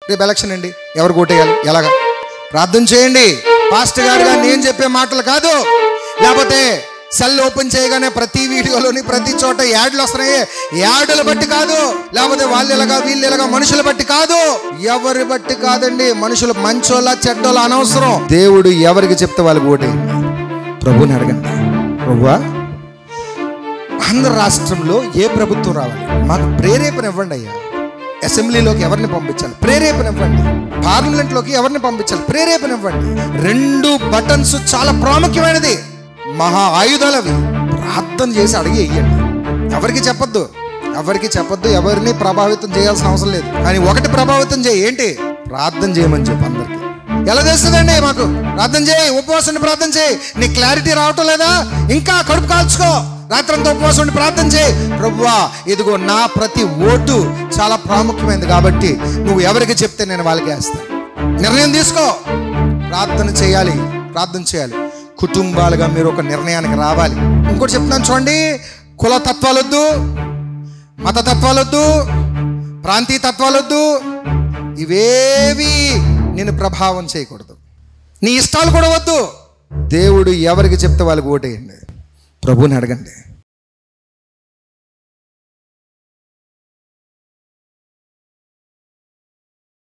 రేపు ఎలక్షన్ అండి, ఎవరు ఓటేయాలి, ఎలాగా ప్రార్థన చేయండి. పాస్టర్ గారుగా నేను చెప్పే మాటలు కాదు, లేకపోతే సెల్ ఓపెన్ చేయగానే ప్రతి వీడియోలోని ప్రతి చోట యాడ్లు వస్తున్నాయి, యాడ్లు బట్టి కాదు, లేకపోతే వాళ్ళు ఎలాగా వీళ్ళు ఎలాగా మనుషుల బట్టి కాదు, ఎవరి బట్టి కాదండి. మనుషులు మంచోళ్ళ చెడ్డోళ్ళ అనవసరం. దేవుడు ఎవరికి చెప్తే వాళ్ళకి ఓటేయండి. ప్రభుని అడగండి, ప్రభువా ఆంధ్ర రాష్ట్రంలో ఏ ప్రభుత్వం రావాలి, మాకు ప్రేరేపణ ఇవ్వండి అయ్యా. అసెంబ్లీలోకి ఎవరిని పంపించాలి, ప్రేరేపణ ఇవ్వండి. పార్లమెంట్లోకి ఎవరిని పంపించాలి, ప్రేరేపణ ఇవ్వండి. 2 బటన్స్ చాలా ప్రాముఖ్యమైనది, మహా ఆయుధాలు అవి. ప్రార్థన చేసి అడిగి వెయ్యండి. ఎవరికి చెప్పొద్దు, ఎవరిని ప్రభావితం చేయాల్సిన అవసరం లేదు. కానీ ఒకటి ప్రభావితం చేయి, ఏంటి? ప్రార్థన చేయమని చెప్పు అందరికి. ఎలా చేస్తుందండి? మాకు ప్రార్థన చేయి, ఉపవాసం ప్రార్థన చేయి. నీ క్లారిటీ రావటం లేదా? ఇంకా కడుపు కాల్చుకో, రాత్రంతా ఉపవాసం ఉండి ప్రార్థన చేయి. ప్రభువా ఇదిగో నా ప్రతి ఓటు చాలా ప్రాముఖ్యమైనది కాబట్టి నువ్వు ఎవరికి చెప్తే నేను వాళ్ళకి వేస్తాను. నిర్ణయం తీసుకో, ప్రార్థన చేయాలి. కుటుంబాలుగా మీరు ఒక నిర్ణయానికి రావాలి. ఇంకోటి చెప్తున్నాను చూడండి, కుల తత్వాలొద్దు, మత తత్వాలొద్దు, ప్రాంతీయ తత్వాలొద్దు. ఇవేవి నేను ప్రభావం చేయకూడదు. నీ ఇష్టాలు కూడా వద్దు. దేవుడు ఎవరికి చెప్తే వాళ్ళకి ఓటేయండి. ప్రభుని అడగండి.